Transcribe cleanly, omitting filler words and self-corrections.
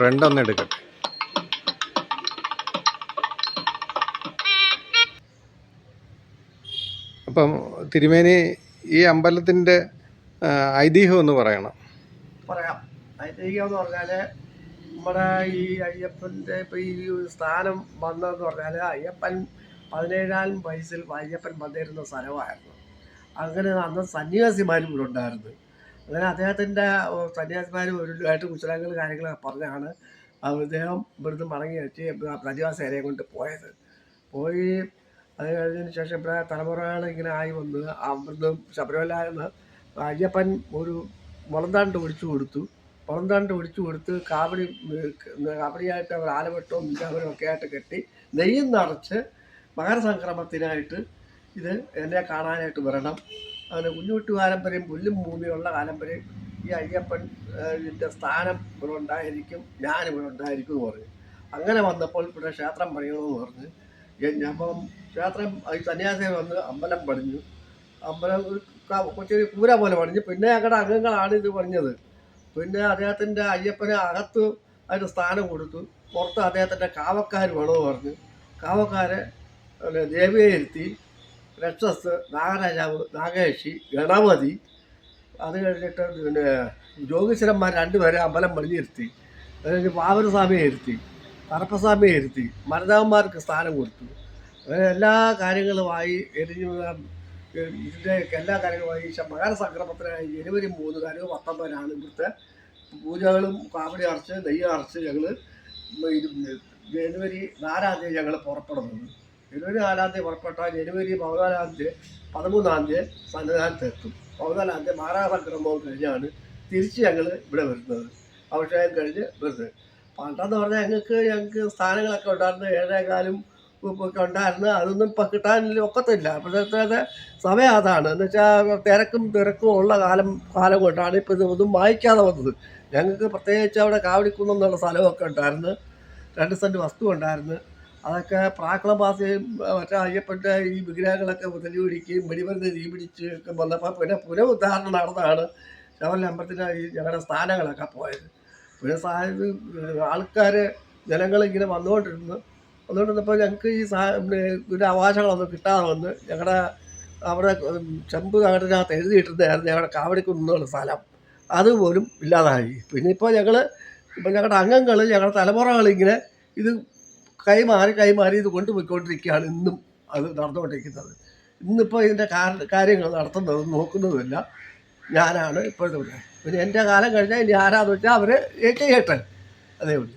Front ഒന്ന് എടുക്കട്ടെ. അപ്പം തിരുമേനി ഈ അമ്പലത്തിൻ്റെ ഐതിഹ്യം ഒന്ന് പറയണം. പറയാം. ഐതിഹ്യം എന്ന് പറഞ്ഞാൽ നമ്മുടെ ഈ അയ്യപ്പൻ്റെ ഇപ്പം ഈ സ്ഥാനം വന്നതെന്ന് പറഞ്ഞാൽ അയ്യപ്പൻ 17-ാം വയസ്സിൽ അയ്യപ്പൻ വന്നിരുന്ന സ്ഥലമായിരുന്നു. അങ്ങനെ അന്ന് സന്യാസിമാരും ഇവിടെ ഉണ്ടായിരുന്നു. അങ്ങനെ അദ്ദേഹത്തിൻ്റെ സന്യാസിമാരും ഒരുമായിട്ട് കുശലങ്ങൾ കാര്യങ്ങളൊക്കെ പറഞ്ഞാണ് അദ്ദേഹം ഇവിടുന്ന് മടങ്ങി വെച്ച് സന്യാസേനയെ കൊണ്ട് പോയി. അത് കഴിഞ്ഞതിന് ശേഷം ഇവിടെ തലമുറകൾ ഇങ്ങനെ ആയി വന്ന് അവിടുന്ന് ശബരിമല അയ്യപ്പൻ ഒരു മുളന്താണ്ട് ഒഴിച്ചു കൊടുത്ത് കാവടിയായിട്ട് അവർ ആലവട്ടവും മിഞ്ചാവരും ഒക്കെ ആയിട്ട് കെട്ടി നെയ്യും നിറച്ച് മകരസംക്രമത്തിനായിട്ട് ഇത് എന്നെ കാണാനായിട്ട് വരണം. അങ്ങനെ കുഞ്ഞുകുട്ടി കാലം വരെയും പുല്ലും ഭൂമിയുള്ള കാലം വരെയും ഈ അയ്യപ്പൻ ഇതിൻ്റെ സ്ഥാനം ഇവിടെ ഉണ്ടായിരിക്കും, ഞാനിവിടെ ഉണ്ടായിരിക്കും എന്ന് പറഞ്ഞു. അങ്ങനെ വന്നപ്പോൾ ഇവിടെ ക്ഷേത്രം പണിയണമെന്ന് പറഞ്ഞ് അപ്പം ക്ഷേത്രം സന്യാസി വന്ന് അമ്പലം പണിഞ്ഞു. അമ്പലം കൊച്ചൊരു കൂര പോലെ പണിഞ്ഞു. പിന്നെ ഞങ്ങളുടെ അംഗങ്ങളാണ് ഇത് പണിഞ്ഞത്. പിന്നെ അദ്ദേഹത്തിൻ്റെ അയ്യപ്പന് അകത്ത് അതിന് സ്ഥാനം കൊടുത്തു. പുറത്ത് അദ്ദേഹത്തിൻ്റെ കാവക്കാർ വേണമെന്ന് പറഞ്ഞു. കാവക്കാരെ ദേവിയെ ഇരുത്തി, രക്ഷസ്, നാഗരാജാവ്, നാഗേഷി, ഗണപതി, അത് കഴിഞ്ഞിട്ട് പിന്നെ ജ്യോതിശ്വരന്മാർ 2 പേരെ അമ്പലം പണിഞ്ഞിരുത്തി. അത് കഴിഞ്ഞ് പാവനസ്വാമിയെ ഇരുത്തി, കറുപ്പസ്വാമിയെ ഇരുത്തി, മരതാവന്മാർക്ക് സ്ഥാനം കൊടുത്തു. അങ്ങനെ എല്ലാ കാര്യങ്ങളുമായി ഇതിൻ്റെ എല്ലാ കാര്യങ്ങളുമായി മകരസംക്രമത്തിനായി ജനുവരി 3 കരുവ് 19 ഇവിടുത്തെ പൂജകളും കാവടി അറച്ച് നെയ്യ് അറച്ച് ഞങ്ങൾ ജനുവരി 4 ഞങ്ങൾ പുറപ്പെടുന്നത്. ജനുവരി 4 പുറപ്പെട്ടാൽ ജനുവരി 13 സന്നിധാനത്തെത്തും. 14 മകരസംക്രമവും കഴിഞ്ഞാണ് തിരിച്ച് ഞങ്ങൾ ഇവിടെ വരുന്നത്. അഭിഷേകം കഴിഞ്ഞ് വരുന്നത്. പണ്ടെന്ന് പറഞ്ഞാൽ ഞങ്ങൾക്ക് സ്ഥാനങ്ങളൊക്കെ ഉണ്ടായിരുന്നു. 7 ഒക്കെ ഉണ്ടായിരുന്നു. അതൊന്നും ഇപ്പം കിട്ടാൻ ഒക്കത്തില്ല. അപ്പോഴത്തെ സമയം അതാണ്. എന്ന് വെച്ചാൽ തിരക്കും ഉള്ള കാലം കൊണ്ടാണ് ഇപ്പോൾ ഇതൊന്നും വായിക്കാതെ വന്നത്. ഞങ്ങൾക്ക് പ്രത്യേകിച്ച് അവിടെ കാവടിക്കുന്നം എന്നുള്ള സ്ഥലമൊക്കെ ഉണ്ടായിരുന്നു. 2 സെൻറ്റ് വസ്തു ഉണ്ടായിരുന്നു. അതൊക്കെ പ്രാക്കളമാസയും മറ്റേ അയ്യപ്പൻ്റെ ഈ വിഗ്രഹങ്ങളൊക്കെ തെളിപിടിക്കുകയും വെടിമരുന്ന് തീപിടിച്ച് ഒക്കെ വന്നപ്പോൾ പിന്നെ പുനരുദ്ധാരണം നടന്നാണ് ശബരിമല അമ്പലത്തിൻ്റെ ഈ ഞങ്ങളുടെ സ്ഥാനങ്ങളൊക്കെ പോയത്. പിന്നെ ആൾക്കാർ ജനങ്ങളിങ്ങനെ വന്നുകൊണ്ടിരുന്നപ്പോൾ ഞങ്ങൾക്ക് ഈ ഇതിൻ്റെ അവകാശങ്ങളൊന്നും കിട്ടാതെ വന്ന് ഞങ്ങളുടെ അവിടെ ചെമ്പ് കാട്ടിനകത്ത് എഴുതിയിട്ടിരുന്നായിരുന്നു ഞങ്ങളുടെ കാവടിക്കുന്നുള്ള സ്ഥലം. അതുപോലും ഇല്ലാതായി. പിന്നെ ഇപ്പോൾ ഞങ്ങളുടെ അംഗങ്ങൾ ഞങ്ങളുടെ തലമുറകളിങ്ങനെ ഇത് കൈമാറി ഇത് കൊണ്ടുപോയിക്കൊണ്ടിരിക്കുകയാണ്. ഇന്നും അത് നടന്നുകൊണ്ടിരിക്കുന്നത്. ഇന്നിപ്പോൾ ഇതിൻ്റെ കാര്യങ്ങൾ നടത്തുന്നതും നോക്കുന്നതുമില്ല ഞാനാണ് ഇപ്പോഴത്തെ. പിന്നെ എൻ്റെ കാലം കഴിഞ്ഞാൽ ഇനി ആരാന്ന് വെച്ചാൽ അവർ ചെയ്യട്ടെ, അതേ ഉള്ളൂ.